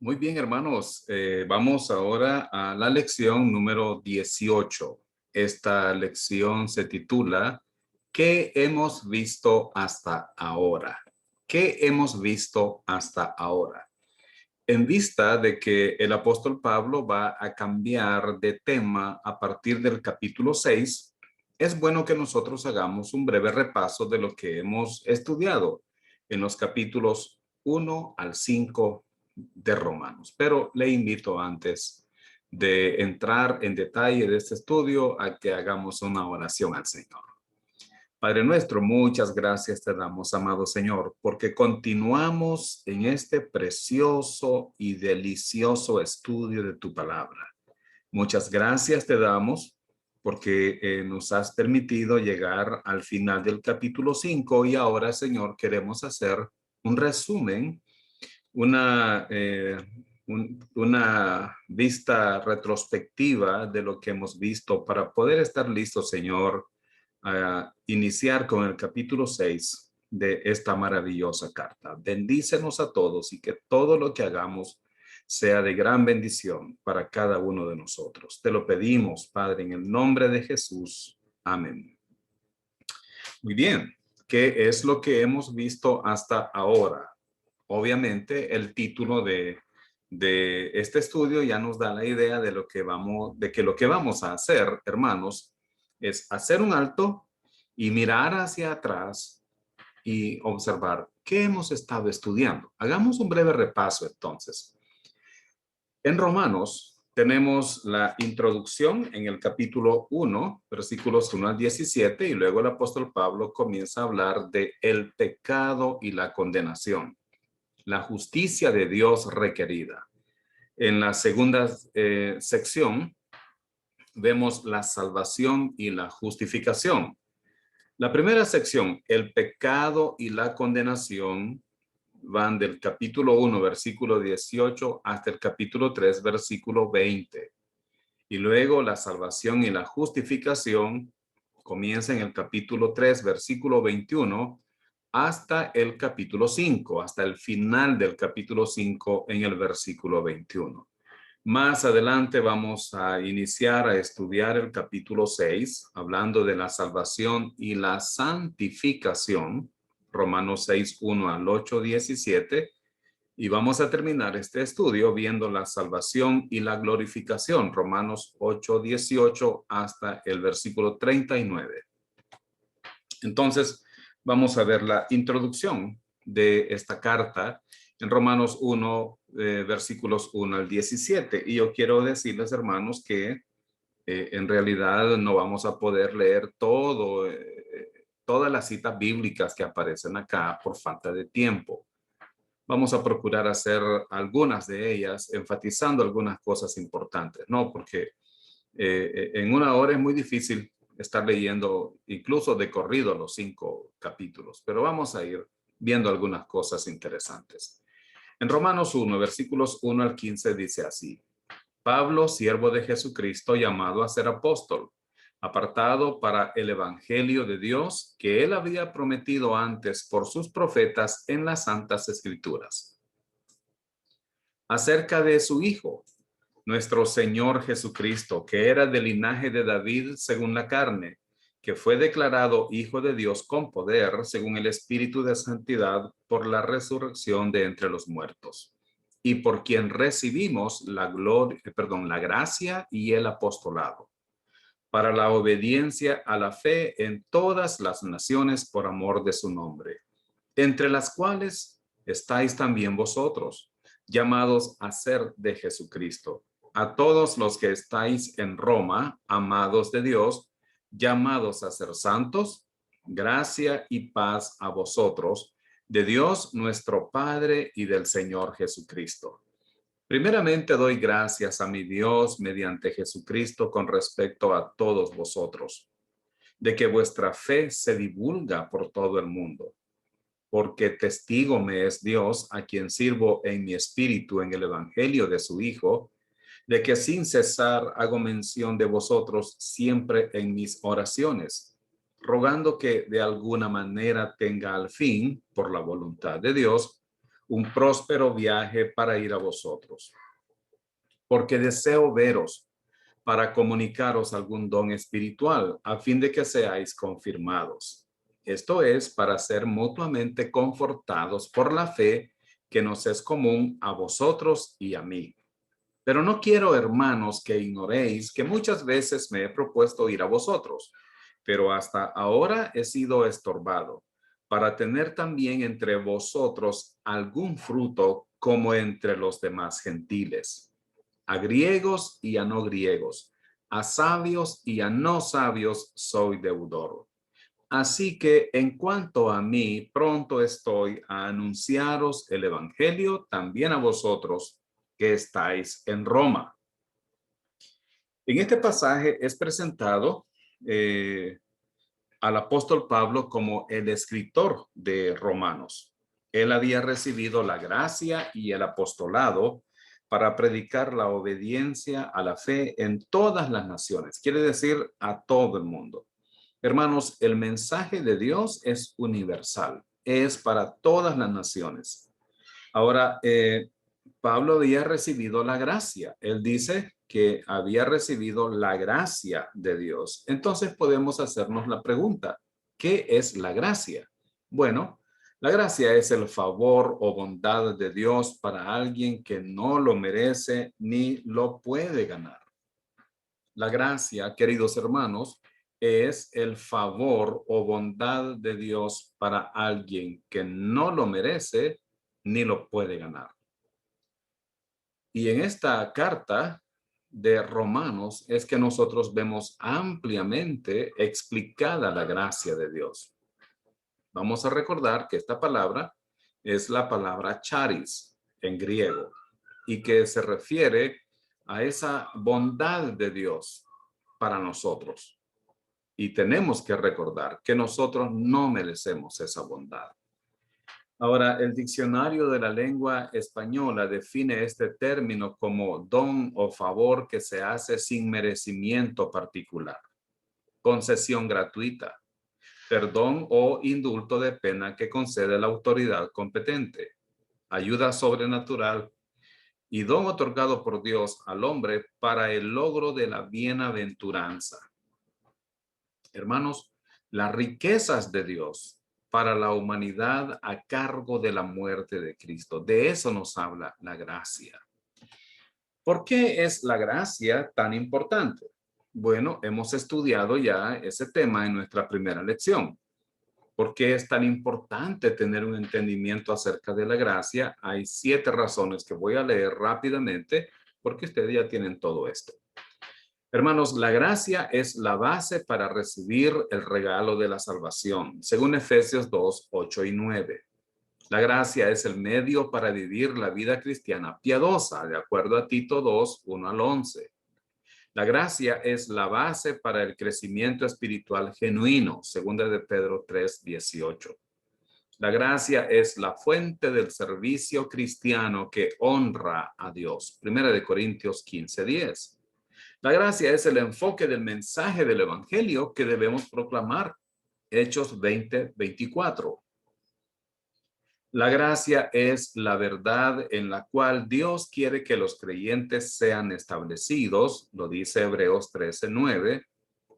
Muy bien, hermanos. Vamos ahora a la lección número 18. Esta lección se titula ¿Qué hemos visto hasta ahora? ¿Qué hemos visto hasta ahora? En vista de que el apóstol Pablo va a cambiar de tema a partir del capítulo 6, es bueno que nosotros hagamos un breve repaso de lo que hemos estudiado en los capítulos 1 al 5 de Romanos. Pero le invito antes de entrar en detalle de este estudio a que hagamos una oración al Señor. Padre nuestro, muchas gracias te damos, amado Señor, porque continuamos en este precioso y delicioso estudio de tu palabra. Muchas gracias te damos porque nos has permitido llegar al final del capítulo 5 y ahora, Señor, queremos hacer un resumen, una, una vista retrospectiva de lo que hemos visto para poder estar listos, Señor, a iniciar con el capítulo 6 de esta maravillosa carta. Bendícenos a todos y que todo lo que hagamos sea de gran bendición para cada uno de nosotros. Te lo pedimos, Padre, en el nombre de Jesús. Amén. Muy bien, ¿qué es lo que hemos visto hasta ahora? Obviamente, el título de este estudio ya nos da la idea de lo que vamos a hacer, hermanos, es hacer un alto y mirar hacia atrás y observar qué hemos estado estudiando. Hagamos un breve repaso entonces. En Romanos tenemos la introducción en el capítulo 1, versículos 1 al 17, y luego el apóstol Pablo comienza a hablar de el pecado y la condenación, la justicia de Dios requerida. En la segunda sección vemos la salvación y la justificación. La primera sección, el pecado y la condenación, van del capítulo 1, versículo 18, hasta el capítulo 3, versículo 20. Y luego la salvación y la justificación comienza en el capítulo 3, versículo 21, hasta el capítulo 5, hasta el final del capítulo 5 en el versículo 21. Más adelante vamos a iniciar a estudiar el capítulo 6, hablando de la salvación y la santificación, Romanos 6, 1 al 8, 17, y vamos a terminar este estudio viendo la salvación y la glorificación, Romanos 8, 18 hasta el versículo 39. Entonces, vamos a ver la introducción de esta carta en Romanos 1, versículos 1 al 17. Y yo quiero decirles, hermanos, que en realidad no vamos a poder leer todas las citas bíblicas que aparecen acá por falta de tiempo. Vamos a procurar hacer algunas de ellas, enfatizando algunas cosas importantes, ¿no? Porque en una hora es muy difícil estar leyendo incluso de corrido los 5 capítulos, pero vamos a ir viendo algunas cosas interesantes. En Romanos 1, versículos 1 al 15 dice así: Pablo, siervo de Jesucristo, llamado a ser apóstol, apartado para el evangelio de Dios que él había prometido antes por sus profetas en las santas escrituras, acerca de su Hijo, nuestro Señor Jesucristo, que era del linaje de David según la carne, que fue declarado Hijo de Dios con poder según el Espíritu de Santidad por la resurrección de entre los muertos, y por quien recibimos la gracia y el apostolado, para la obediencia a la fe en todas las naciones por amor de su nombre, entre las cuales estáis también vosotros, llamados a ser de Jesucristo. A todos los que estáis en Roma, amados de Dios, llamados a ser santos, gracia y paz a vosotros, de Dios nuestro Padre y del Señor Jesucristo. Primeramente doy gracias a mi Dios mediante Jesucristo con respecto a todos vosotros, de que vuestra fe se divulga por todo el mundo, porque testigo me es Dios, a quien sirvo en mi espíritu en el evangelio de su Hijo, de que sin cesar hago mención de vosotros siempre en mis oraciones, rogando que de alguna manera tenga al fin, por la voluntad de Dios, un próspero viaje para ir a vosotros, porque deseo veros para comunicaros algún don espiritual, a fin de que seáis confirmados. Esto es para ser mutuamente confortados por la fe que nos es común a vosotros y a mí. Pero no quiero, hermanos, que ignoréis que muchas veces me he propuesto ir a vosotros, pero hasta ahora he sido estorbado, para tener también entre vosotros algún fruto como entre los demás gentiles, a griegos y a no griegos, a sabios y a no sabios soy deudor. Así que en cuanto a mí, pronto estoy a anunciaros el evangelio también a vosotros que estáis en Roma. En este pasaje es presentado al apóstol Pablo como el escritor de Romanos. Él había recibido la gracia y el apostolado para predicar la obediencia a la fe en todas las naciones, quiere decir a todo el mundo. Hermanos, el mensaje de Dios es universal, es para todas las naciones. Ahora, Pablo había recibido la gracia. Él dice que había recibido la gracia de Dios. Entonces podemos hacernos la pregunta, ¿qué es la gracia? Bueno, la gracia es el favor o bondad de Dios para alguien que no lo merece ni lo puede ganar. La gracia, queridos hermanos, es el favor o bondad de Dios para alguien que no lo merece ni lo puede ganar. Y en esta carta de Romanos es que nosotros vemos ampliamente explicada la gracia de Dios. Vamos a recordar que esta palabra es la palabra charis en griego y que se refiere a esa bondad de Dios para nosotros. Y tenemos que recordar que nosotros no merecemos esa bondad. Ahora, el diccionario de la lengua española define este término como don o favor que se hace sin merecimiento particular, concesión gratuita, perdón o indulto de pena que concede la autoridad competente, ayuda sobrenatural y don otorgado por Dios al hombre para el logro de la bienaventuranza. Hermanos, las riquezas de Dios para la humanidad a cargo de la muerte de Cristo. De eso nos habla la gracia. ¿Por qué es la gracia tan importante? Bueno, hemos estudiado ya ese tema en nuestra primera lección. ¿Por qué es tan importante tener un entendimiento acerca de la gracia? Hay 7 razones que voy a leer rápidamente porque ustedes ya tienen todo esto. Hermanos, la gracia es la base para recibir el regalo de la salvación, según Efesios 2, 8 y 9. La gracia es el medio para vivir la vida cristiana piadosa, de acuerdo a Tito 2, 1 al 11. La gracia es la base para el crecimiento espiritual genuino, según de Pedro 3, 18. La gracia es la fuente del servicio cristiano que honra a Dios, 1 Corintios 15, 10. La gracia es el enfoque del mensaje del evangelio que debemos proclamar. Hechos 20, 24. La gracia es la verdad en la cual Dios quiere que los creyentes sean establecidos, lo dice Hebreos 13, 9,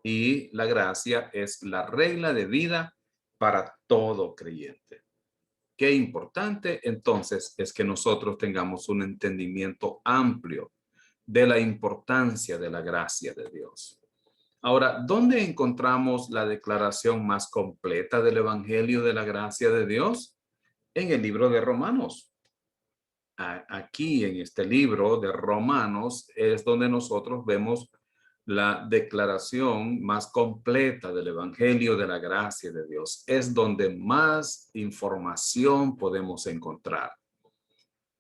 y la gracia es la regla de vida para todo creyente. Qué importante entonces es que nosotros tengamos un entendimiento amplio de la importancia de la gracia de Dios. Ahora, ¿dónde encontramos la declaración más completa del Evangelio de la gracia de Dios? En el libro de Romanos. Aquí en este libro de Romanos es donde nosotros vemos la declaración más completa del Evangelio de la gracia de Dios. Es donde más información podemos encontrar.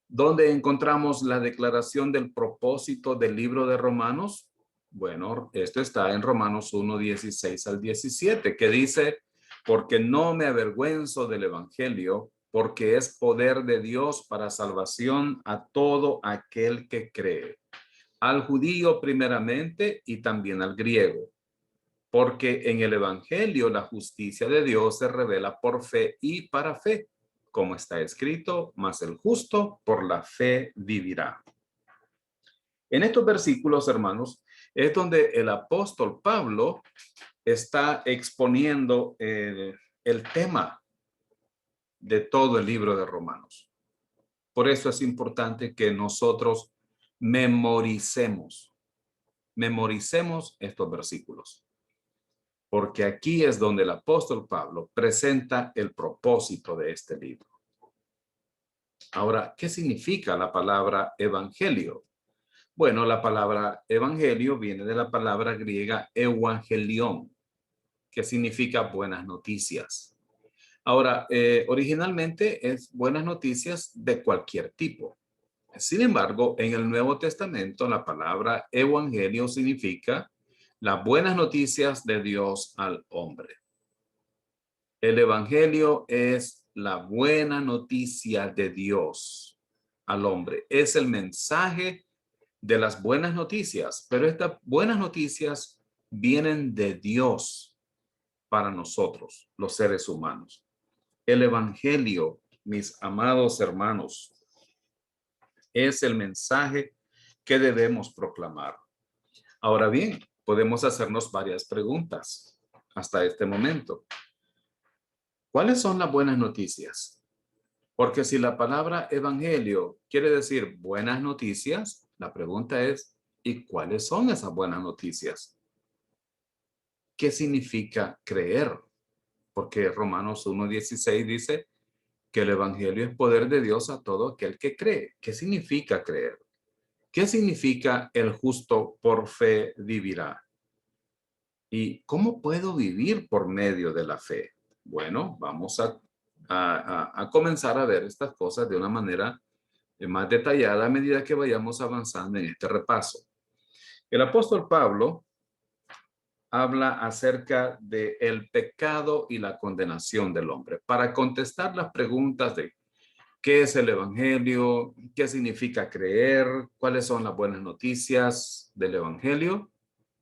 ¿Dónde encontramos la declaración del propósito del libro de Romanos? Bueno, esto está en Romanos 1, 16 al 17, que dice, porque no me avergüenzo del evangelio, porque es poder de Dios para salvación a todo aquel que cree, al judío primeramente y también al griego, porque en el evangelio la justicia de Dios se revela por fe y para fe. como está escrito, mas el justo por la fe vivirá. En estos versículos, hermanos, es donde el apóstol Pablo está exponiendo el tema de todo el libro de Romanos. Por eso es importante que nosotros memoricemos estos versículos, porque aquí es donde el apóstol Pablo presenta el propósito de este libro. Ahora, ¿qué significa la palabra evangelio? Bueno, la palabra evangelio viene de la palabra griega evangelion, que significa buenas noticias. Ahora, originalmente es buenas noticias de cualquier tipo. Sin embargo, en el Nuevo Testamento, la palabra evangelio significa las buenas noticias de Dios al hombre. El evangelio es la buena noticia de Dios al hombre. Es el mensaje de las buenas noticias, pero estas buenas noticias vienen de Dios para nosotros, los seres humanos. El evangelio, mis amados hermanos, es el mensaje que debemos proclamar. Ahora bien, podemos hacernos varias preguntas hasta este momento. ¿Cuáles son las buenas noticias? Porque si la palabra evangelio quiere decir buenas noticias, la pregunta es, ¿y cuáles son esas buenas noticias? ¿Qué significa creer? Porque Romanos 1:16 dice que el evangelio es poder de Dios a todo aquel que cree. ¿Qué significa creer? ¿Qué significa el justo por fe vivirá? ¿Y cómo puedo vivir por medio de la fe? Bueno, vamos a comenzar a ver estas cosas de una manera más detallada a medida que vayamos avanzando en este repaso. El apóstol Pablo habla acerca del pecado y la condenación del hombre. Para contestar las preguntas de qué es el evangelio, qué significa creer, cuáles son las buenas noticias del evangelio,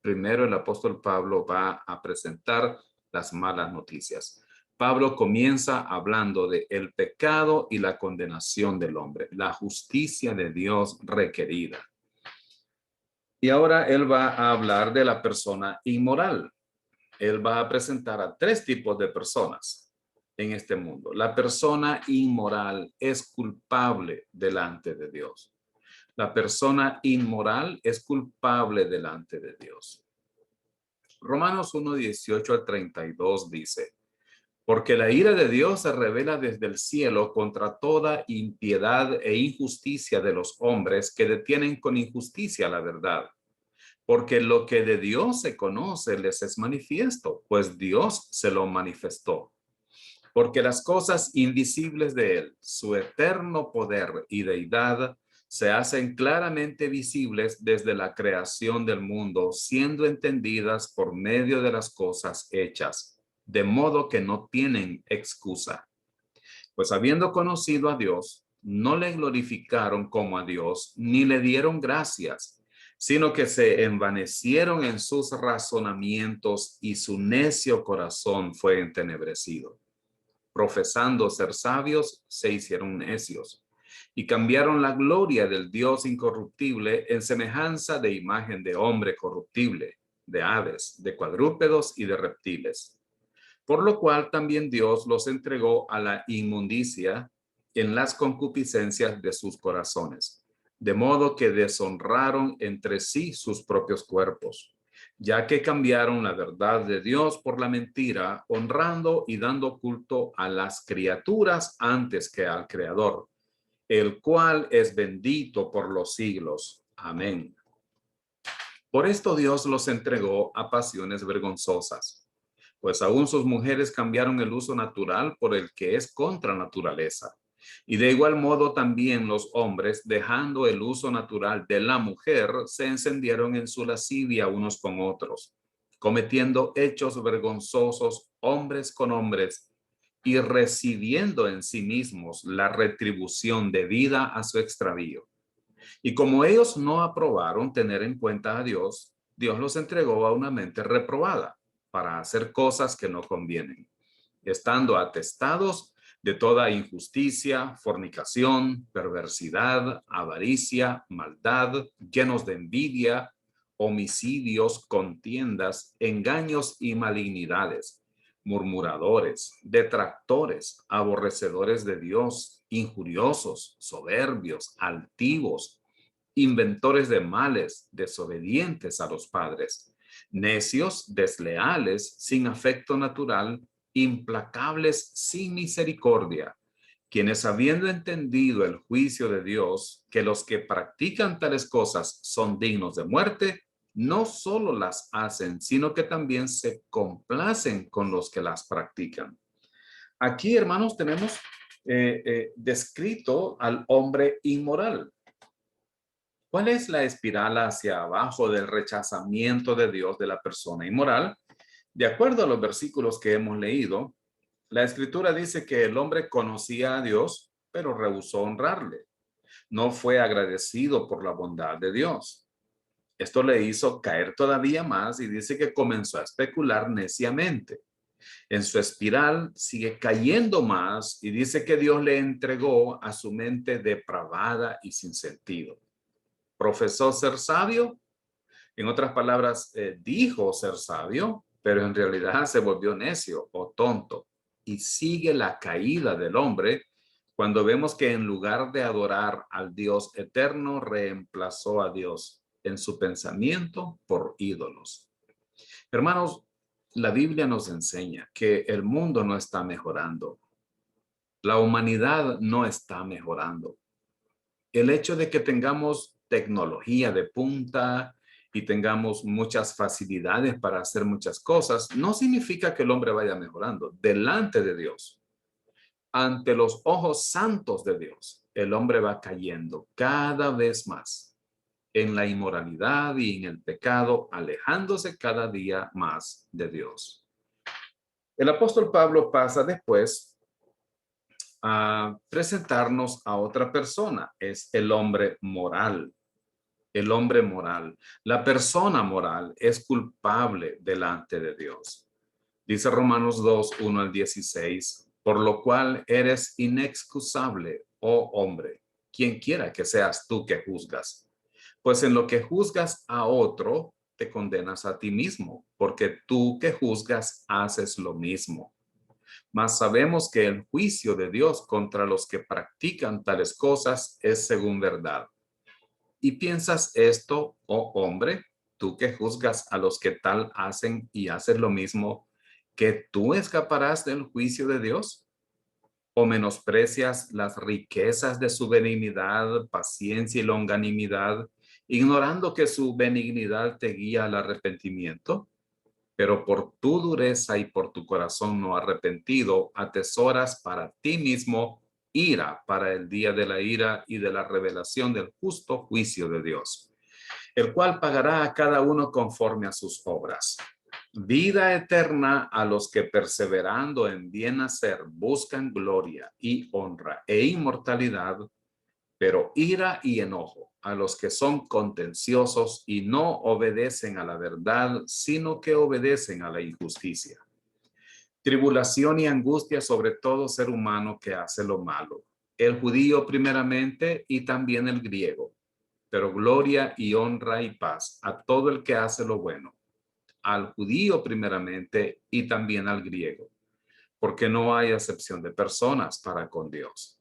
primero el apóstol Pablo va a presentar las malas noticias. Pablo comienza hablando de el pecado y la condenación del hombre, la justicia de Dios requerida. Y ahora él va a hablar de la persona inmoral. Él va a presentar a tres tipos de personas en este mundo. La persona inmoral es culpable delante de Dios. La persona inmoral es culpable delante de Dios. Romanos 1:18-32 dice, porque la ira de Dios se revela desde el cielo contra toda impiedad e injusticia de los hombres que detienen con injusticia la verdad. Porque lo que de Dios se conoce les es manifiesto, pues Dios se lo manifestó. Porque las cosas invisibles de él, su eterno poder y deidad, se hacen claramente visibles desde la creación del mundo, siendo entendidas por medio de las cosas hechas, de modo que no tienen excusa. Pues habiendo conocido a Dios, no le glorificaron como a Dios, ni le dieron gracias, sino que se envanecieron en sus razonamientos y su necio corazón fue entenebrecido. Profesando ser sabios, se hicieron necios y cambiaron la gloria del Dios incorruptible en semejanza de imagen de hombre corruptible, de aves, de cuadrúpedos y de reptiles. Por lo cual también Dios los entregó a la inmundicia en las concupiscencias de sus corazones, de modo que deshonraron entre sí sus propios cuerpos, ya que cambiaron la verdad de Dios por la mentira, honrando y dando culto a las criaturas antes que al Creador, el cual es bendito por los siglos. Amén. Por esto Dios los entregó a pasiones vergonzosas, pues aún sus mujeres cambiaron el uso natural por el que es contra naturaleza. Y de igual modo también los hombres, dejando el uso natural de la mujer, se encendieron en su lascivia unos con otros, cometiendo hechos vergonzosos hombres con hombres y recibiendo en sí mismos la retribución debida a su extravío. Y como ellos no aprobaron tener en cuenta a Dios, Dios los entregó a una mente reprobada para hacer cosas que no convienen, estando atestados de toda injusticia, fornicación, perversidad, avaricia, maldad, llenos de envidia, homicidios, contiendas, engaños y malignidades, murmuradores, detractores, aborrecedores de Dios, injuriosos, soberbios, altivos, inventores de males, desobedientes a los padres, necios, desleales, sin afecto natural, implacables, sin misericordia, quienes habiendo entendido el juicio de Dios, que los que practican tales cosas son dignos de muerte, no solo las hacen, sino que también se complacen con los que las practican. Aquí, hermanos, tenemos descrito al hombre inmoral. ¿Cuál es la espiral hacia abajo del rechazamiento de Dios de la persona inmoral? De acuerdo a los versículos que hemos leído, la escritura dice que el hombre conocía a Dios, pero rehusó honrarle. No fue agradecido por la bondad de Dios. Esto le hizo caer todavía más y dice que comenzó a especular neciamente. En su espiral sigue cayendo más y dice que Dios le entregó a su mente depravada y sin sentido. Profesó ser sabio, en otras palabras, dijo ser sabio, pero en realidad se volvió necio o tonto. Y sigue la caída del hombre cuando vemos que en lugar de adorar al Dios eterno, reemplazó a Dios en su pensamiento por ídolos. Hermanos, la Biblia nos enseña que el mundo no está mejorando. La humanidad no está mejorando. El hecho de que tengamos tecnología de punta y tengamos muchas facilidades para hacer muchas cosas, no significa que el hombre vaya mejorando. Delante de Dios, ante los ojos santos de Dios, el hombre va cayendo cada vez más en la inmoralidad y en el pecado, alejándose cada día más de Dios. El apóstol Pablo pasa después a presentarnos a otra persona, es el hombre moral. El hombre moral, la persona moral es culpable delante de Dios. Dice Romanos 2, 1 al 16, por lo cual eres inexcusable, oh hombre, quien quiera que seas tú que juzgas. Pues en lo que juzgas a otro, te condenas a ti mismo, porque tú que juzgas haces lo mismo. Mas sabemos que el juicio de Dios contra los que practican tales cosas es según verdad. ¿Y piensas esto, oh hombre, tú que juzgas a los que tal hacen y haces lo mismo, que tú escaparás del juicio de Dios? ¿O menosprecias las riquezas de su benignidad, paciencia y longanimidad, ignorando que su benignidad te guía al arrepentimiento? Pero por tu dureza y por tu corazón no arrepentido, atesoras para ti mismo ira para el día de la ira y de la revelación del justo juicio de Dios, el cual pagará a cada uno conforme a sus obras. Vida eterna a los que perseverando en bien hacer buscan gloria y honra e inmortalidad, pero ira y enojo a los que son contenciosos y no obedecen a la verdad, sino que obedecen a la injusticia. Tribulación y angustia sobre todo ser humano que hace lo malo, el judío primeramente y también el griego, pero gloria y honra y paz a todo el que hace lo bueno, al judío primeramente y también al griego, porque no hay acepción de personas para con Dios.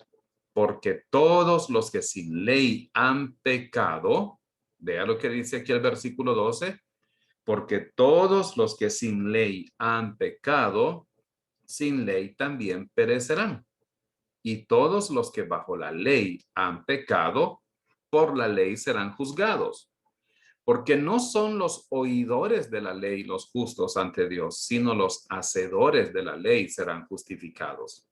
Porque todos los que sin ley han pecado, vea lo que dice aquí el versículo 12, porque todos los que sin ley han pecado, sin ley también perecerán. Y todos los que bajo la ley han pecado, por la ley serán juzgados. Porque no son los oidores de la ley los justos ante Dios, sino los hacedores de la ley serán justificados.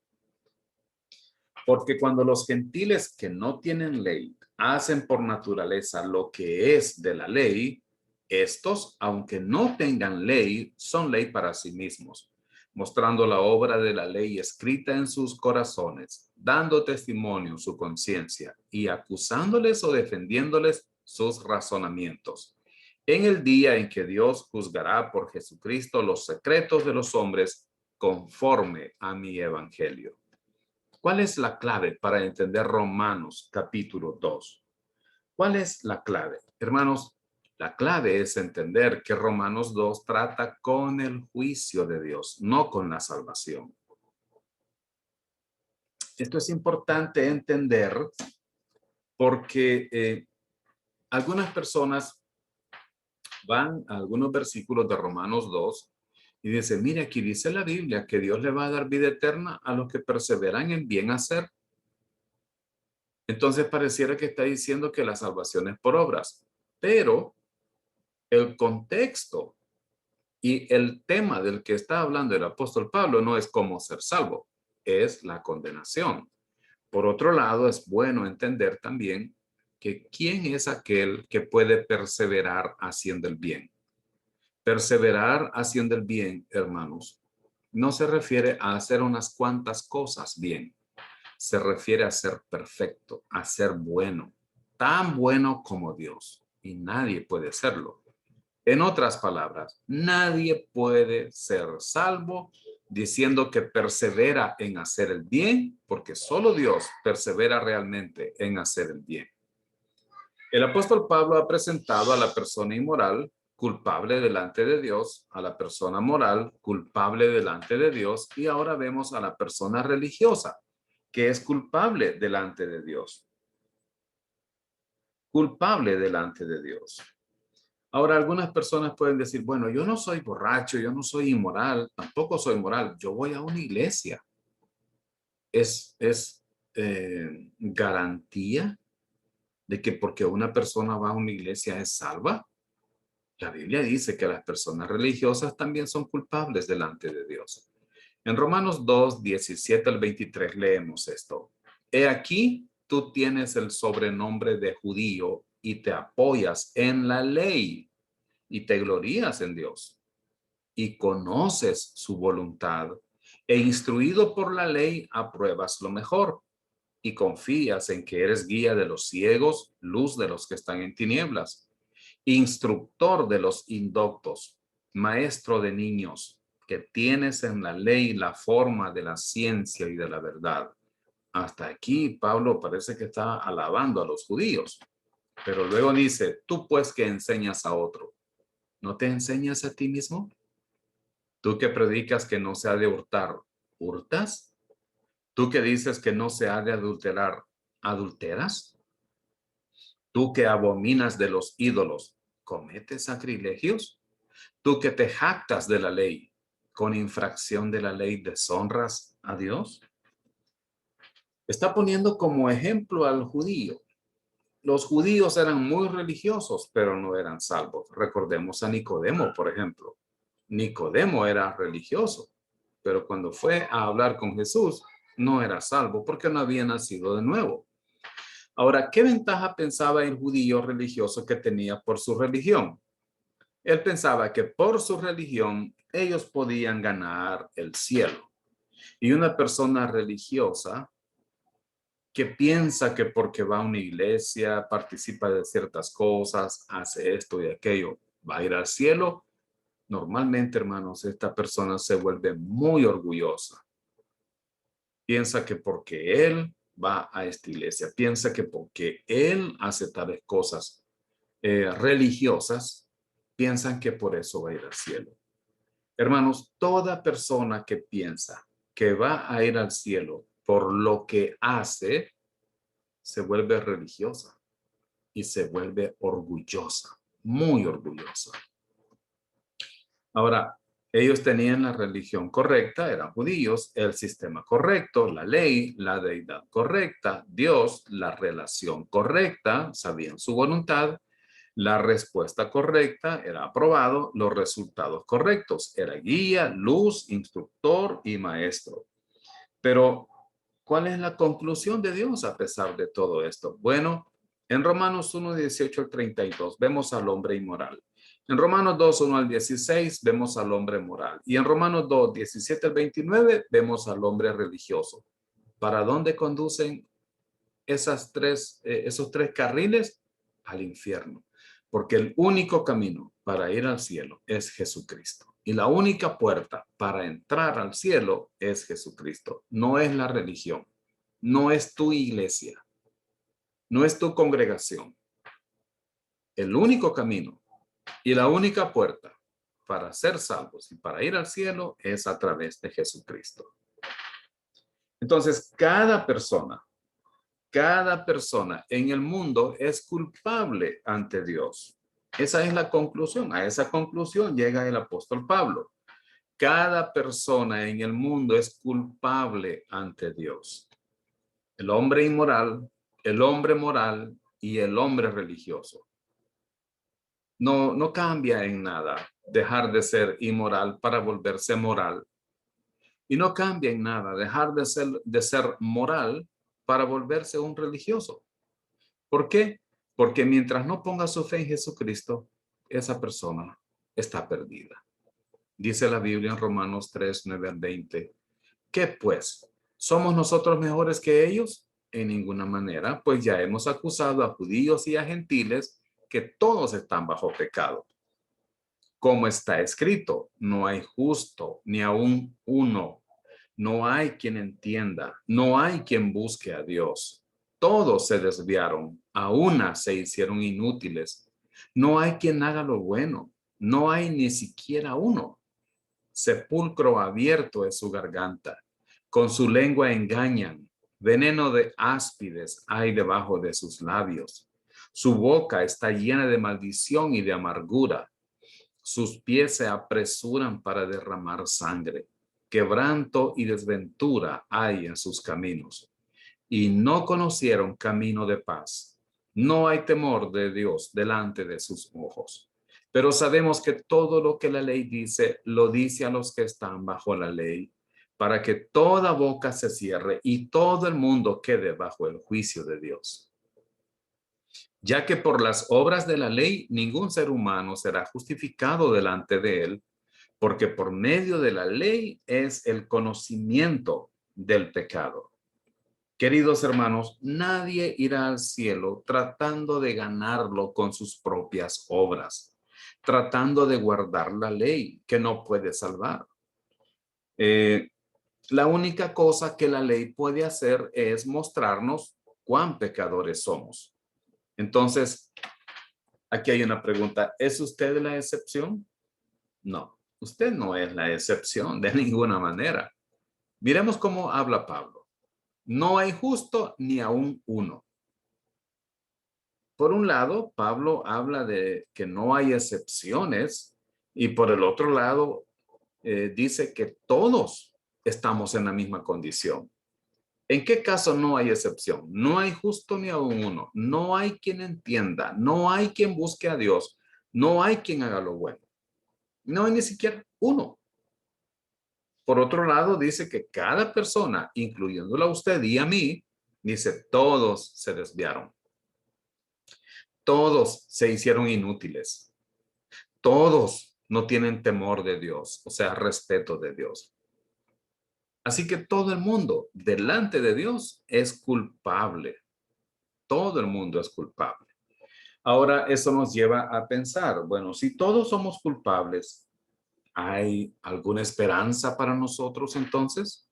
Porque cuando los gentiles que no tienen ley hacen por naturaleza lo que es de la ley, estos, aunque no tengan ley, son ley para sí mismos, mostrando la obra de la ley escrita en sus corazones, dando testimonio en su conciencia y acusándoles o defendiéndoles sus razonamientos. En el día en que Dios juzgará por Jesucristo los secretos de los hombres conforme a mi evangelio. ¿Cuál es la clave para entender Romanos capítulo 2? ¿Cuál es la clave? Hermanos, la clave es entender que Romanos 2 trata con el juicio de Dios, no con la salvación. Esto es importante entender porque algunas personas van a algunos versículos de Romanos 2 y dicen, mire, aquí dice la Biblia que Dios le va a dar vida eterna a los que perseveran en bien hacer. Entonces pareciera que está diciendo que la salvación es por obras, pero el contexto y el tema del que está hablando el apóstol Pablo no es cómo ser salvo, es la condenación. Por otro lado, es bueno entender también que quién es aquel que puede perseverar haciendo el bien. Perseverar haciendo el bien, hermanos, no se refiere a hacer unas cuantas cosas bien. Se refiere a ser perfecto, a ser bueno, tan bueno como Dios. Y nadie puede serlo. En otras palabras, nadie puede ser salvo diciendo que persevera en hacer el bien, porque solo Dios persevera realmente en hacer el bien. El apóstol Pablo ha presentado a la persona inmoral culpable delante de Dios, a la persona moral culpable delante de Dios, y ahora vemos a la persona religiosa que es culpable delante de Dios. Culpable delante de Dios. Ahora, algunas personas pueden decir, bueno, yo no soy borracho, yo no soy inmoral, tampoco soy moral, yo voy a una iglesia. ¿Es garantía de que porque una persona va a una iglesia es salva? La Biblia dice que las personas religiosas también son culpables delante de Dios. En Romanos 2, 17 al 23 leemos esto. He aquí, tú tienes el sobrenombre de judío y te apoyas en la ley y te glorías en Dios y conoces su voluntad e instruido por la ley apruebas lo mejor y confías en que eres guía de los ciegos, luz de los que están en tinieblas, instructor de los indoctos, maestro de niños, que tienes en la ley la forma de la ciencia y de la verdad. Hasta aquí Pablo parece que está alabando a los judíos, pero luego dice, tú pues que enseñas a otro, ¿no te enseñas a ti mismo? Tú que predicas que no se ha de hurtar, ¿hurtas? Tú que dices que no se ha de adulterar, ¿adulteras? Tú que abominas de los ídolos, ¿cometes sacrilegios? Tú que te jactas de la ley, con infracción de la ley deshonras a Dios. Está poniendo como ejemplo al judío. Los judíos eran muy religiosos, pero no eran salvos. Recordemos a Nicodemo, por ejemplo. Nicodemo era religioso, pero cuando fue a hablar con Jesús, no era salvo porque no había nacido de nuevo. Ahora, ¿qué ventaja pensaba el judío religioso que tenía por su religión? Él pensaba que por su religión ellos podían ganar el cielo. Y una persona religiosa que piensa que porque va a una iglesia, participa de ciertas cosas, hace esto y aquello, va a ir al cielo. Normalmente, hermanos, esta persona se vuelve muy orgullosa. Piensa que porque él va a esta iglesia, piensa que porque él hace tales cosas religiosas, piensan que por eso va a ir al cielo. Hermanos, toda persona que piensa que va a ir al cielo por lo que hace, se vuelve religiosa y se vuelve orgullosa, muy orgullosa. Ahora, ellos tenían la religión correcta, eran judíos, el sistema correcto, la ley, la deidad correcta, Dios, la relación correcta, sabían su voluntad, la respuesta correcta era aprobado, los resultados correctos, era guía, luz, instructor y maestro. Pero, ¿cuál es la conclusión de Dios a pesar de todo esto? Bueno, en Romanos 1, 18 al 32 vemos al hombre inmoral. En Romanos 2, 1 al 16 vemos al hombre moral. Y en Romanos 2, 17 al 29 vemos al hombre religioso. ¿Para dónde conducen esos tres carriles? Al infierno. Porque el único camino para ir al cielo es Jesucristo. Y la única puerta para entrar al cielo es Jesucristo. No es la religión. no es tu iglesia, no es tu congregación. El único camino y la única puerta para ser salvos y para ir al cielo es a través de Jesucristo. Entonces, cada persona en el mundo es culpable ante Dios. Esa es la conclusión. A esa conclusión llega el apóstol Pablo. Cada persona en el mundo es culpable ante Dios. El hombre inmoral, el hombre moral y el hombre religioso. No cambia en nada dejar de ser inmoral para volverse moral. Y no cambia en nada dejar de ser moral para volverse un religioso. ¿Por qué? Porque mientras no ponga su fe en Jesucristo, esa persona está perdida. Dice la Biblia en Romanos 3, 9 al 20. ¿Qué pues? ¿Somos nosotros mejores que ellos? En ninguna manera, pues ya hemos acusado a judíos y a gentiles que todos están bajo pecado. Como está escrito, no hay justo ni aún uno. No hay quien entienda, no hay quien busque a Dios. Todos se desviaron, a una se hicieron inútiles. No hay quien haga lo bueno, no hay ni siquiera uno. Sepulcro abierto es su garganta, con su lengua engañan, veneno de áspides hay debajo de sus labios. Su boca está llena de maldición y de amargura. Sus pies se apresuran para derramar sangre. Quebranto y desventura hay en sus caminos. Y no conocieron camino de paz. No hay temor de Dios delante de sus ojos. Pero sabemos que todo lo que la ley dice, lo dice a los que están bajo la ley, para que toda boca se cierre y todo el mundo quede bajo el juicio de Dios. Ya que por las obras de la ley ningún ser humano será justificado delante de él, porque por medio de la ley es el conocimiento del pecado. Queridos hermanos, nadie irá al cielo tratando de ganarlo con sus propias obras, tratando de guardar la ley que no puede salvar. La única cosa que la ley puede hacer es mostrarnos cuán pecadores somos. Entonces, aquí hay una pregunta. ¿Es usted la excepción? No, usted no es la excepción de ninguna manera. Miremos cómo habla Pablo. No hay justo ni aún uno. Por un lado, Pablo habla de que no hay excepciones y por el otro lado dice que todos estamos en la misma condición. ¿En qué caso no hay excepción? No hay justo ni aún uno. No hay quien entienda. No hay quien busque a Dios. No hay quien haga lo bueno. No hay ni siquiera uno. Por otro lado, dice que cada persona, incluyéndola a usted y a mí, dice, todos se desviaron. Todos se hicieron inútiles. Todos no tienen temor de Dios, o sea, respeto de Dios. Así que todo el mundo delante de Dios es culpable. Todo el mundo es culpable. Ahora, eso nos lleva a pensar, bueno, si todos somos culpables, ¿hay alguna esperanza para nosotros entonces?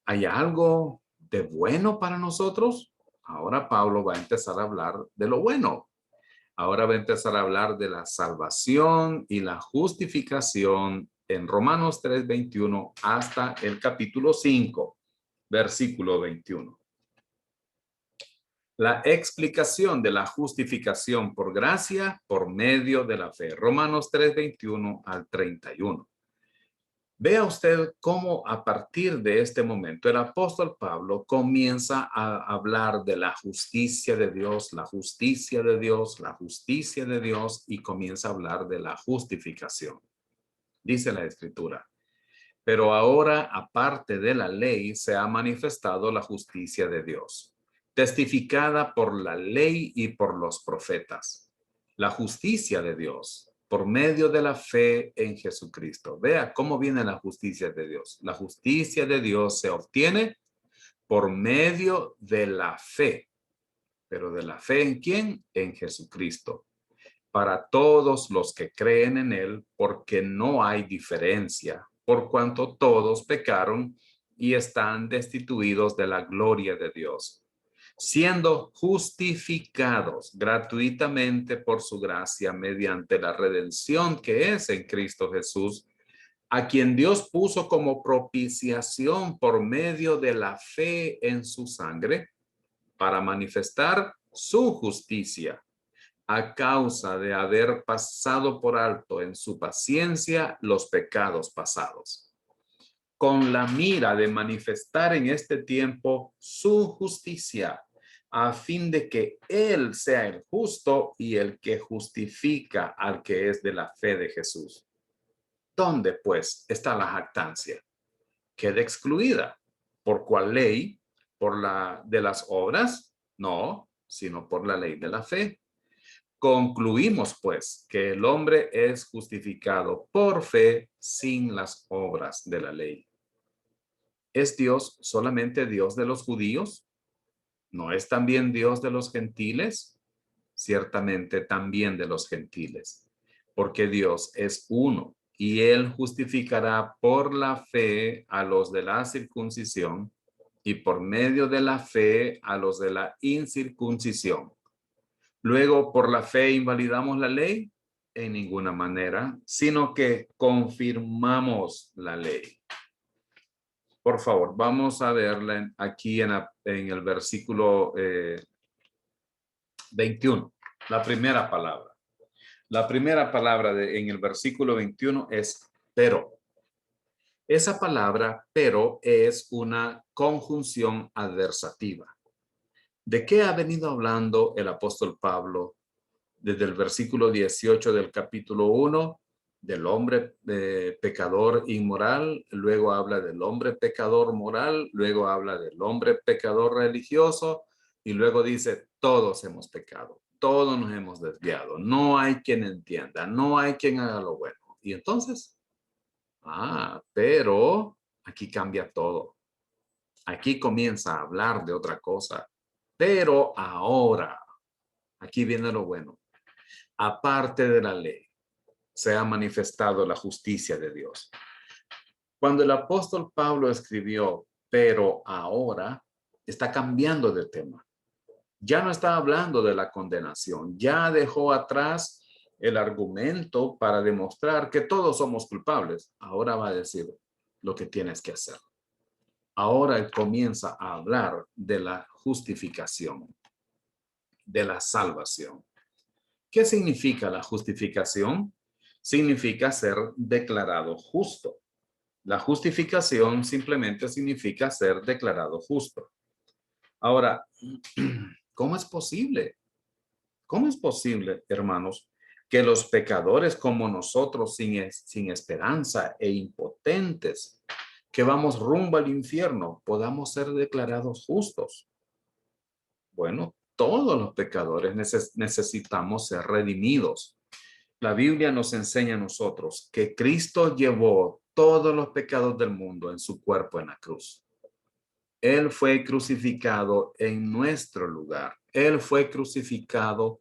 ¿Hay algo de bueno para nosotros? Ahora Pablo va a empezar a hablar de lo bueno. Ahora va a empezar a hablar de la salvación y la justificación en Romanos 3:21 hasta el capítulo 5, versículo 21. La explicación de la justificación por gracia por medio de la fe. Romanos 3:21 al 31. Vea usted cómo a partir de este momento el apóstol Pablo comienza a hablar de la justicia de Dios, la justicia de Dios, la justicia de Dios y comienza a hablar de la justificación. Dice la Escritura, pero ahora aparte de la ley se ha manifestado la justicia de Dios, testificada por la ley y por los profetas. La justicia de Dios por medio de la fe en Jesucristo. Vea cómo viene la justicia de Dios. La justicia de Dios se obtiene por medio de la fe. ¿Pero de la fe en quién? En Jesucristo. Para todos los que creen en él, porque no hay diferencia, por cuanto todos pecaron y están destituidos de la gloria de Dios, siendo justificados gratuitamente por su gracia mediante la redención que es en Cristo Jesús, a quien Dios puso como propiciación por medio de la fe en su sangre, para manifestar su justicia, a causa de haber pasado por alto en su paciencia los pecados pasados, con la mira de manifestar en este tiempo su justicia, a fin de que Él sea el justo y el que justifica al que es de la fe de Jesús. ¿Dónde, pues, está la jactancia? Queda excluida. ¿Por cuál ley? ¿Por la de las obras? No, sino por la ley de la fe. Concluimos, pues, que el hombre es justificado por fe sin las obras de la ley. ¿Es Dios solamente Dios de los judíos? ¿No es también Dios de los gentiles? Ciertamente también de los gentiles, porque Dios es uno y Él justificará por la fe a los de la circuncisión y por medio de la fe a los de la incircuncisión. Luego, ¿por la fe invalidamos la ley? En ninguna manera, sino que confirmamos la ley. Por favor, vamos a verla aquí en el versículo 21, la primera palabra. La primera palabra en el versículo 21 es pero. Esa palabra pero es una conjunción adversativa. ¿De qué ha venido hablando el apóstol Pablo desde el versículo 18 del capítulo 1? Del hombre pecador inmoral, luego habla del hombre pecador moral, luego habla del hombre pecador religioso y luego dice, todos hemos pecado, todos nos hemos desviado, no hay quien entienda, no hay quien haga lo bueno. Y entonces, pero aquí cambia todo. Aquí comienza a hablar de otra cosa. Pero ahora, aquí viene lo bueno. Aparte de la ley, se ha manifestado la justicia de Dios. Cuando el apóstol Pablo escribió, pero ahora, está cambiando de tema. Ya no está hablando de la condenación, ya dejó atrás el argumento para demostrar que todos somos culpables. Ahora va a decir lo que tienes que hacer. Ahora él comienza a hablar de la justificación, de la salvación. ¿Qué significa la justificación? Significa ser declarado justo. La justificación simplemente significa ser declarado justo. Ahora, ¿cómo es posible? ¿Cómo es posible, hermanos, que los pecadores como nosotros, sin esperanza e impotentes, que vamos rumbo al infierno, podamos ser declarados justos? Bueno, todos los pecadores necesitamos ser redimidos. La Biblia nos enseña a nosotros que Cristo llevó todos los pecados del mundo en su cuerpo en la cruz. Él fue crucificado en nuestro lugar. Él fue crucificado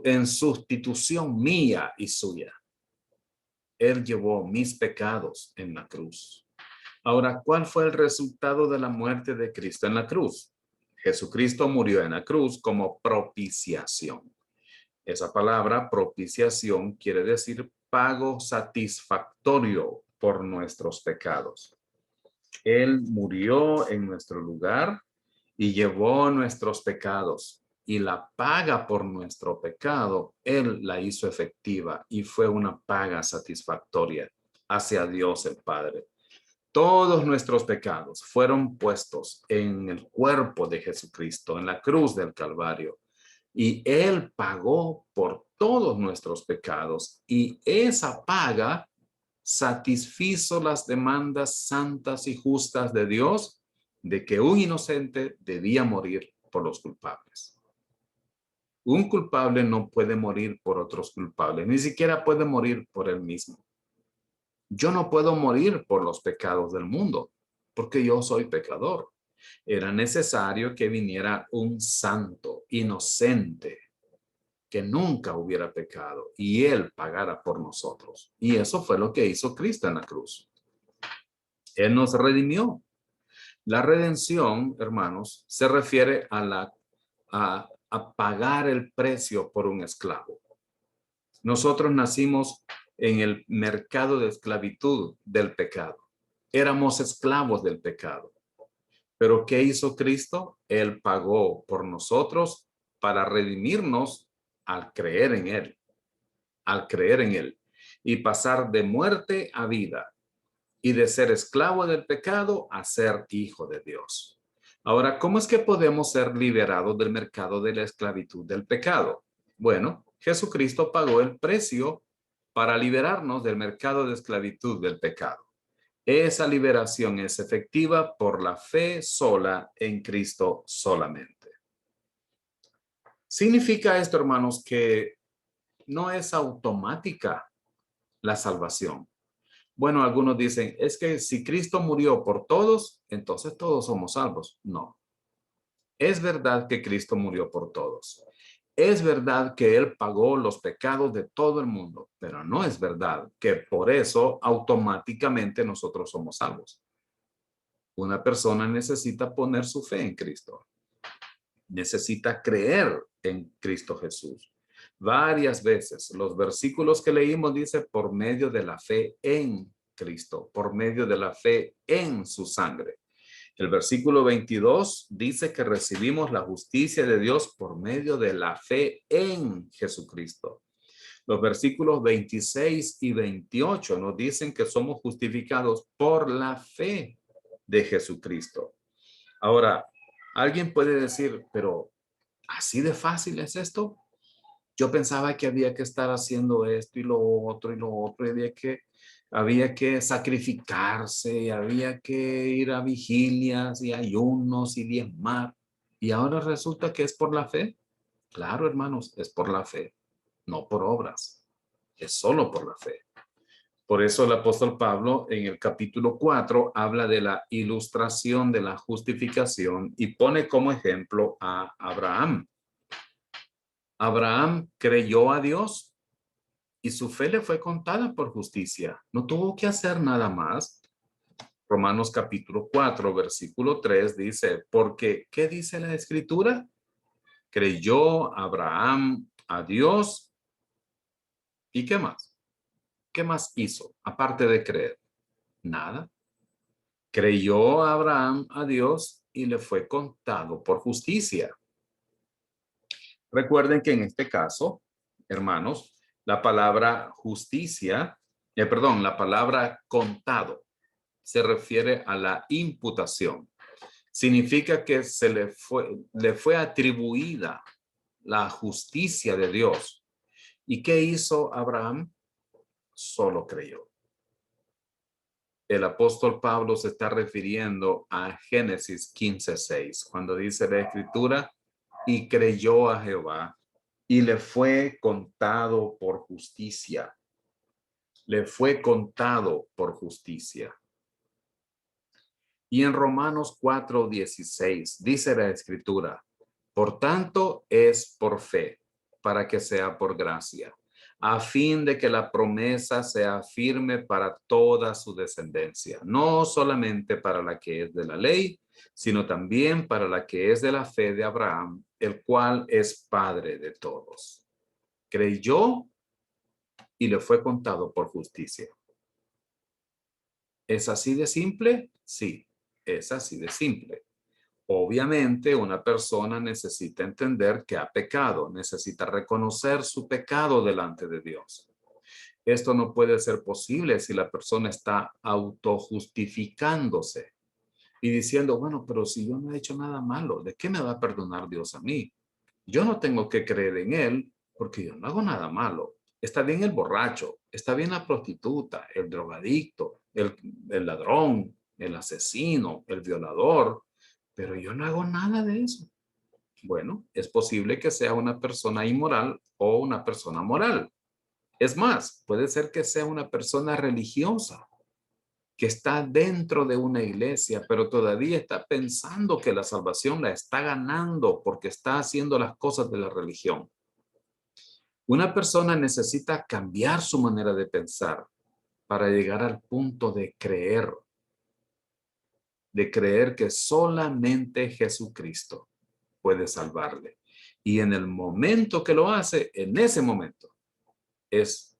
en sustitución mía y suya. Él llevó mis pecados en la cruz. Ahora, ¿cuál fue el resultado de la muerte de Cristo en la cruz? Jesucristo murió en la cruz como propiciación. Esa palabra propiciación quiere decir pago satisfactorio por nuestros pecados. Él murió en nuestro lugar y llevó nuestros pecados, y la paga por nuestro pecado, Él la hizo efectiva y fue una paga satisfactoria hacia Dios el Padre. Todos nuestros pecados fueron puestos en el cuerpo de Jesucristo, en la cruz del Calvario. Y Él pagó por todos nuestros pecados. Y esa paga satisfizo las demandas santas y justas de Dios de que un inocente debía morir por los culpables. Un culpable no puede morir por otros culpables, ni siquiera puede morir por él mismo. Yo no puedo morir por los pecados del mundo, porque yo soy pecador. Era necesario que viniera un santo, inocente, que nunca hubiera pecado, y Él pagara por nosotros. Y eso fue lo que hizo Cristo en la cruz. Él nos redimió. La redención, hermanos, se refiere a pagar el precio por un esclavo. Nosotros nacimos en el mercado de esclavitud del pecado. Éramos esclavos del pecado. Pero ¿qué hizo Cristo? Él pagó por nosotros para redimirnos al creer en Él, y pasar de muerte a vida y de ser esclavo del pecado a ser hijo de Dios. Ahora, ¿cómo es que podemos ser liberados del mercado de la esclavitud del pecado? Bueno, Jesucristo pagó el precio para liberarnos del mercado de esclavitud del pecado. Esa liberación es efectiva por la fe sola en Cristo solamente. Significa esto, hermanos, que no es automática la salvación. Bueno, algunos dicen, es que si Cristo murió por todos, entonces todos somos salvos. No. Es verdad que Cristo murió por todos. Es verdad que Él pagó los pecados de todo el mundo, pero no es verdad que por eso automáticamente nosotros somos salvos. Una persona necesita poner su fe en Cristo. Necesita creer en Cristo Jesús. Varias veces los versículos que leímos dice por medio de la fe en Cristo, por medio de la fe en su sangre. El versículo 22 dice que recibimos la justicia de Dios por medio de la fe en Jesucristo. Los versículos 26 y 28 nos dicen que somos justificados por la fe de Jesucristo. Ahora, alguien puede decir, pero ¿así de fácil es esto? Yo pensaba que había que estar haciendo esto y lo otro y lo otro, y había que sacrificarse, y había que ir a vigilias y ayunos y diezmar. Y ahora resulta que es por la fe. Claro, hermanos, es por la fe, no por obras. Es solo por la fe. Por eso el apóstol Pablo en el capítulo 4 habla de la ilustración de la justificación y pone como ejemplo a Abraham. Abraham creyó a Dios y su fe le fue contada por justicia. No tuvo que hacer nada más. Romanos capítulo 4, versículo 3 dice, porque, ¿qué dice la escritura? Creyó Abraham a Dios. ¿Y qué más? ¿Qué más hizo aparte de creer? Nada. Creyó Abraham a Dios y le fue contado por justicia. Recuerden que en este caso, hermanos, la palabra justicia, la palabra contado se refiere a la imputación. Significa que le fue atribuida la justicia de Dios. ¿Y qué hizo Abraham? Solo creyó. El apóstol Pablo se está refiriendo a Génesis 15:6, cuando dice la escritura, y creyó a Jehová y le fue contado por justicia. Le fue contado por justicia. Y en Romanos 4:16 dice la escritura, por tanto es por fe, para que sea por gracia, a fin de que la promesa sea firme para toda su descendencia, no solamente para la que es de la ley, sino también para la que es de la fe de Abraham, el cual es padre de todos. Creyó y le fue contado por justicia. ¿Es así de simple? Sí, es así de simple. Obviamente, una persona necesita entender que ha pecado, necesita reconocer su pecado delante de Dios. Esto no puede ser posible si la persona está autojustificándose y diciendo, bueno, pero si yo no he hecho nada malo, ¿de qué me va a perdonar Dios a mí? Yo no tengo que creer en Él porque yo no hago nada malo. Está bien el borracho, está bien la prostituta, el drogadicto, el ladrón, el asesino, el violador, pero yo no hago nada de eso. Bueno, es posible que sea una persona inmoral o una persona moral. Es más, puede ser que sea una persona religiosa que está dentro de una iglesia, pero todavía está pensando que la salvación la está ganando porque está haciendo las cosas de la religión. Una persona necesita cambiar su manera de pensar para llegar al punto de creer. de creer que solamente Jesucristo puede salvarle. Y en el momento que lo hace, en ese momento, es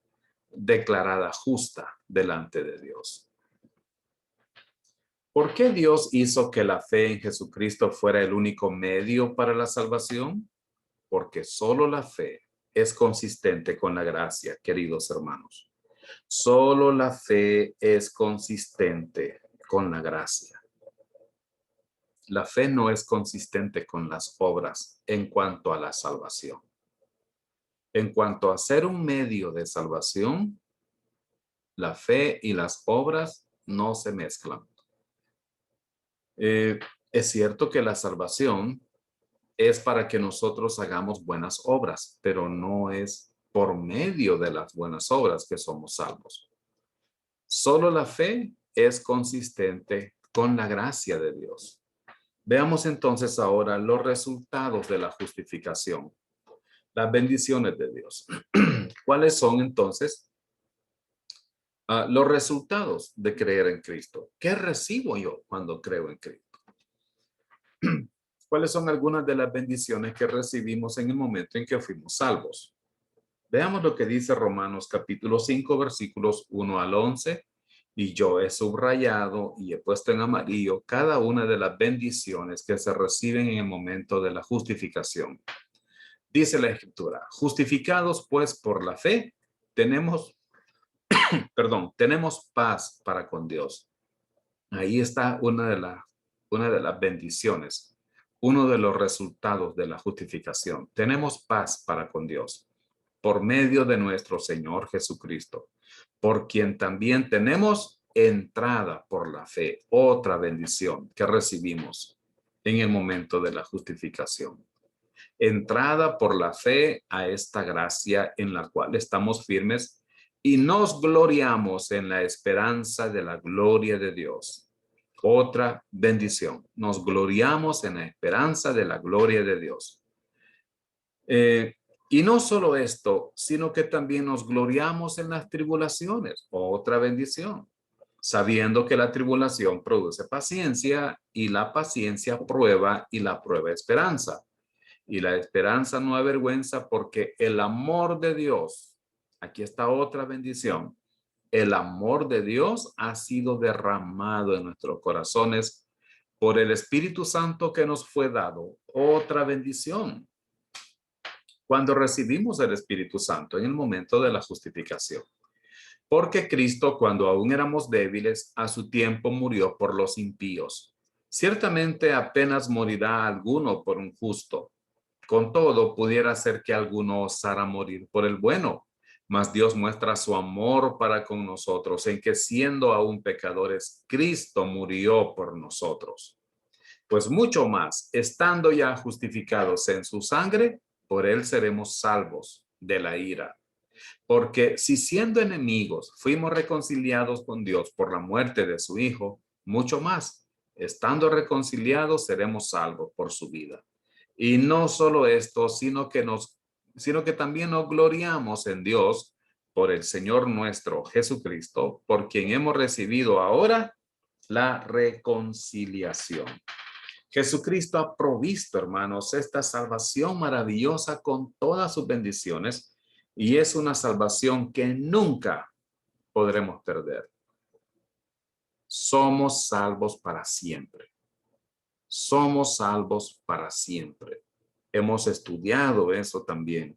declarada justa delante de Dios. ¿Por qué Dios hizo que la fe en Jesucristo fuera el único medio para la salvación? Porque solo la fe es consistente con la gracia, queridos hermanos. Solo la fe es consistente con la gracia. La fe no es consistente con las obras en cuanto a la salvación. En cuanto a ser un medio de salvación, la fe y las obras no se mezclan. Es cierto que la salvación es para que nosotros hagamos buenas obras, pero no es por medio de las buenas obras que somos salvos. Solo la fe es consistente con la gracia de Dios. Veamos entonces ahora los resultados de la justificación, las bendiciones de Dios. ¿Cuáles son entonces los resultados de creer en Cristo? ¿Qué recibo yo cuando creo en Cristo? ¿Cuáles son algunas de las bendiciones que recibimos en el momento en que fuimos salvos? Veamos lo que dice Romanos capítulo 5, versículos 1 al 11. Y yo he subrayado y he puesto en amarillo cada una de las bendiciones que se reciben en el momento de la justificación. Dice la Escritura, justificados pues por la fe, tenemos paz para con Dios. Ahí está una de las bendiciones, uno de los resultados de la justificación. Tenemos paz para con Dios por medio de nuestro Señor Jesucristo, por quien también tenemos entrada por la fe, otra bendición que recibimos en el momento de la justificación. Entrada por la fe a esta gracia en la cual estamos firmes y nos gloriamos en la esperanza de la gloria de Dios. Otra bendición. Nos gloriamos en la esperanza de la gloria de Dios. Y no solo esto, sino que también nos gloriamos en las tribulaciones. Otra bendición. Sabiendo que la tribulación produce paciencia y la paciencia prueba y la prueba esperanza. Y la esperanza no avergüenza porque el amor de Dios, aquí está otra bendición, el amor de Dios ha sido derramado en nuestros corazones por el Espíritu Santo que nos fue dado. Otra bendición. Cuando recibimos el Espíritu Santo en el momento de la justificación. Porque Cristo, cuando aún éramos débiles, a su tiempo murió por los impíos. Ciertamente apenas morirá alguno por un justo. Con todo, pudiera ser que alguno osara morir por el bueno, mas Dios muestra su amor para con nosotros en que siendo aún pecadores, Cristo murió por nosotros. Pues mucho más, estando ya justificados en su sangre, por él seremos salvos de la ira. Porque si siendo enemigos fuimos reconciliados con Dios por la muerte de su Hijo, mucho más, estando reconciliados seremos salvos por su vida. Y no solo esto, sino que también nos gloriamos en Dios por el Señor nuestro Jesucristo, por quien hemos recibido ahora la reconciliación. Jesucristo ha provisto, hermanos, esta salvación maravillosa con todas sus bendiciones y es una salvación que nunca podremos perder. Somos salvos para siempre. Somos salvos para siempre. Hemos estudiado eso también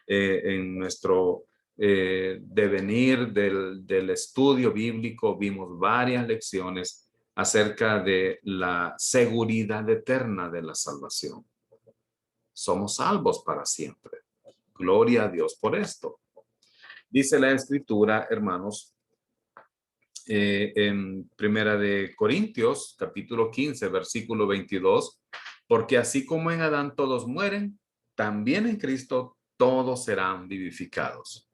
en nuestro devenir del estudio bíblico. Vimos varias lecciones acerca de la seguridad eterna de la salvación. Somos salvos para siempre. Gloria a Dios por esto. Dice la Escritura, hermanos, en Primera de Corintios, capítulo 15, versículo 22, porque así como en Adán todos mueren, también en Cristo todos serán vivificados.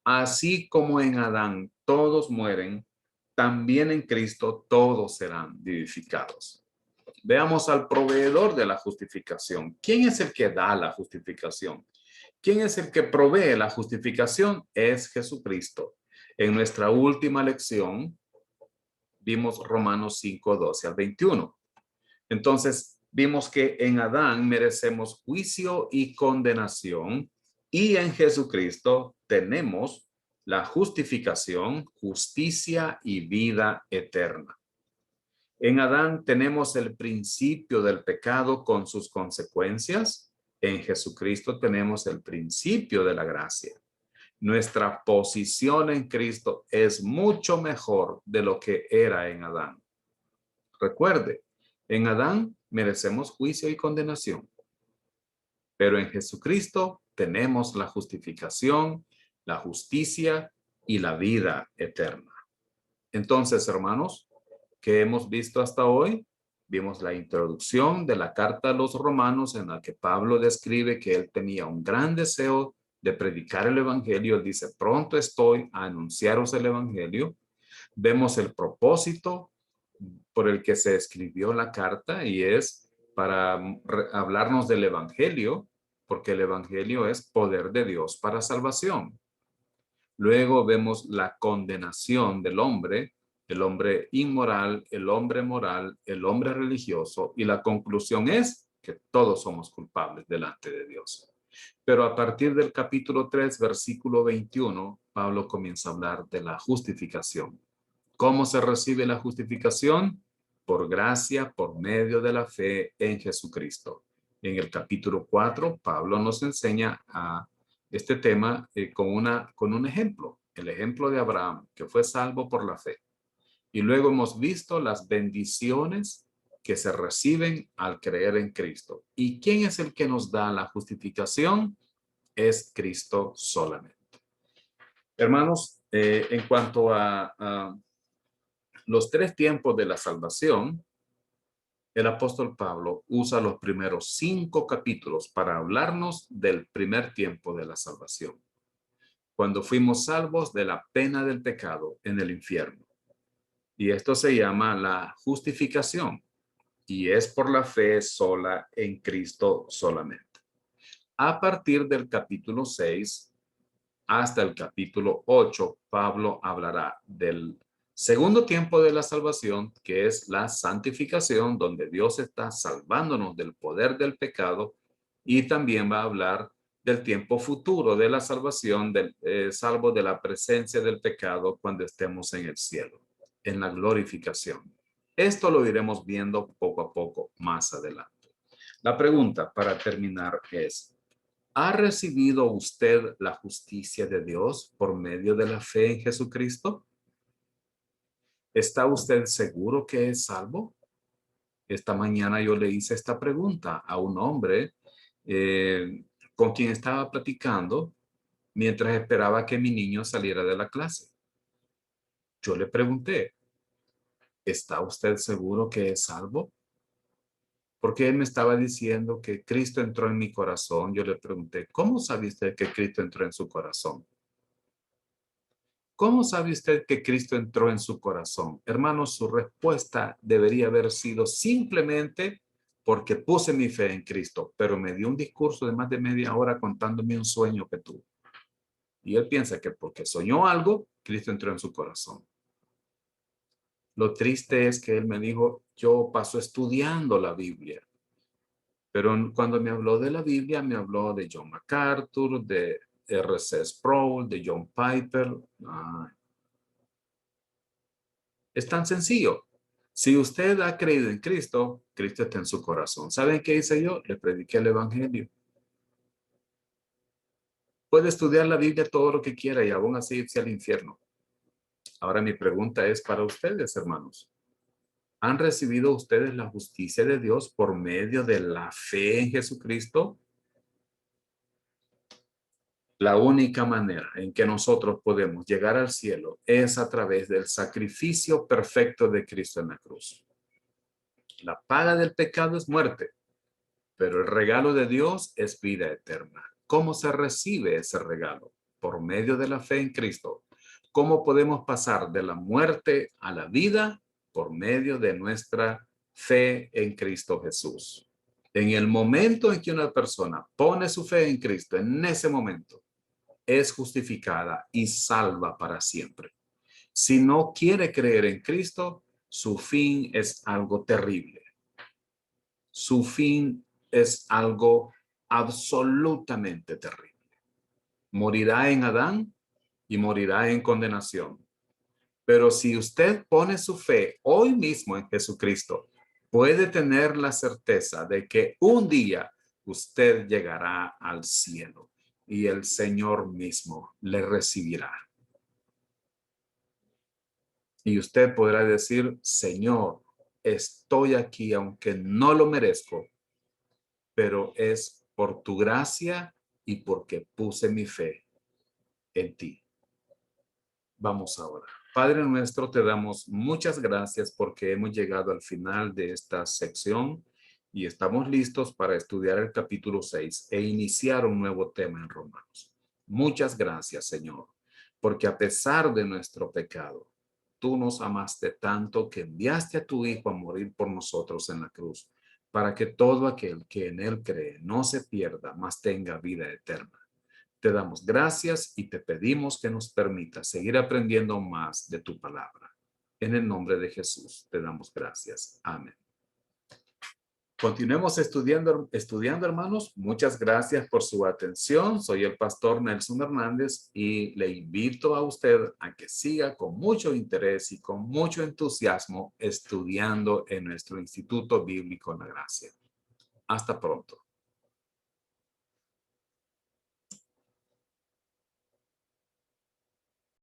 Así como en Adán todos mueren, también en Cristo todos serán vivificados. Veamos al proveedor de la justificación. ¿Quién es el que da la justificación? ¿Quién es el que provee la justificación? Es Jesucristo. En nuestra última lección vimos Romanos 5, 12 al 21. Entonces, vimos que en Adán merecemos juicio y condenación, y en Jesucristo tenemos la justificación, justicia y vida eterna. En Adán tenemos el principio del pecado con sus consecuencias. En Jesucristo tenemos el principio de la gracia. Nuestra posición en Cristo es mucho mejor de lo que era en Adán. Recuerde, en Adán merecemos juicio y condenación, pero en Jesucristo tenemos la justificación, la justicia y la vida eterna. Entonces, hermanos, ¿qué hemos visto hasta hoy? Vimos la introducción de la carta a los romanos en la que Pablo describe que él tenía un gran deseo de predicar el evangelio. Él dice, pronto estoy a anunciaros el evangelio. Vemos el propósito por el que se escribió la carta y es para hablarnos del evangelio, porque el evangelio es poder de Dios para salvación. Luego vemos la condenación del hombre, el hombre inmoral, el hombre moral, el hombre religioso, y la conclusión es que todos somos culpables delante de Dios. Pero a partir del capítulo 3, versículo 21, Pablo comienza a hablar de la justificación. ¿Cómo se recibe la justificación? Por gracia, por medio de la fe en Jesucristo. En el capítulo 4, Pablo nos enseña a este tema con un ejemplo, el ejemplo de Abraham, que fue salvo por la fe. Y luego hemos visto las bendiciones que se reciben al creer en Cristo. ¿Y quién es el que nos da la justificación? Es Cristo solamente. Hermanos, en cuanto a los tres tiempos de la salvación, el apóstol Pablo usa los primeros 5 capítulos para hablarnos del primer tiempo de la salvación, cuando fuimos salvos de la pena del pecado en el infierno. Y esto se llama la justificación, y es por la fe sola en Cristo solamente. A partir del capítulo 6 hasta el capítulo 8, Pablo hablará del segundo tiempo de la salvación, que es la santificación, donde Dios está salvándonos del poder del pecado, y también va a hablar del tiempo futuro de la salvación, salvo de la presencia del pecado cuando estemos en el cielo, en la glorificación. Esto lo iremos viendo poco a poco más adelante. La pregunta para terminar es, ¿ha recibido usted la justicia de Dios por medio de la fe en Jesucristo? ¿Está usted seguro que es salvo? Esta mañana yo le hice esta pregunta a un hombre con quien estaba platicando mientras esperaba que mi niño saliera de la clase. Yo le pregunté, ¿está usted seguro que es salvo? Porque él me estaba diciendo que Cristo entró en mi corazón. Yo le pregunté, ¿cómo sabe usted que Cristo entró en su corazón? ¿Cómo sabe usted que Cristo entró en su corazón? Hermanos, su respuesta debería haber sido simplemente porque puse mi fe en Cristo, pero me dio un discurso de más de media hora contándome un sueño que tuvo. Y él piensa que porque soñó algo, Cristo entró en su corazón. Lo triste es que él me dijo, yo paso estudiando la Biblia. Pero cuando me habló de la Biblia, me habló de John MacArthur, de R.C. Sproul, de John Piper. Es tan sencillo. Si usted ha creído en Cristo, Cristo está en su corazón. ¿Saben qué hice yo? Le prediqué el evangelio. Puede estudiar la Biblia todo lo que quiera y aún así irse al infierno. Ahora mi pregunta es para ustedes, hermanos. ¿Han recibido ustedes la justicia de Dios por medio de la fe en Jesucristo? La única manera en que nosotros podemos llegar al cielo es a través del sacrificio perfecto de Cristo en la cruz. La paga del pecado es muerte, pero el regalo de Dios es vida eterna. ¿Cómo se recibe ese regalo? Por medio de la fe en Cristo. ¿Cómo podemos pasar de la muerte a la vida? Por medio de nuestra fe en Cristo Jesús. En el momento en que una persona pone su fe en Cristo, en ese momento, es justificada y salva para siempre. Si no quiere creer en Cristo, su fin es algo terrible. Su fin es algo absolutamente terrible. Morirá en Adán y morirá en condenación. Pero si usted pone su fe hoy mismo en Jesucristo, puede tener la certeza de que un día usted llegará al cielo y el Señor mismo le recibirá. Y usted podrá decir, Señor, estoy aquí aunque no lo merezco, pero es por tu gracia y porque puse mi fe en ti. Vamos ahora. Padre nuestro, te damos muchas gracias porque hemos llegado al final de esta sección y estamos listos para estudiar el capítulo 6 e iniciar un nuevo tema en Romanos. Muchas gracias, Señor, porque a pesar de nuestro pecado, tú nos amaste tanto que enviaste a tu Hijo a morir por nosotros en la cruz, para que todo aquel que en él cree no se pierda, mas tenga vida eterna. Te damos gracias y te pedimos que nos permitas seguir aprendiendo más de tu palabra. En el nombre de Jesús te damos gracias. Amén. Continuemos estudiando, hermanos. Muchas gracias por su atención. Soy el pastor Nelson Hernández y le invito a usted a que siga con mucho interés y con mucho entusiasmo estudiando en nuestro Instituto Bíblico La Gracia. Hasta pronto.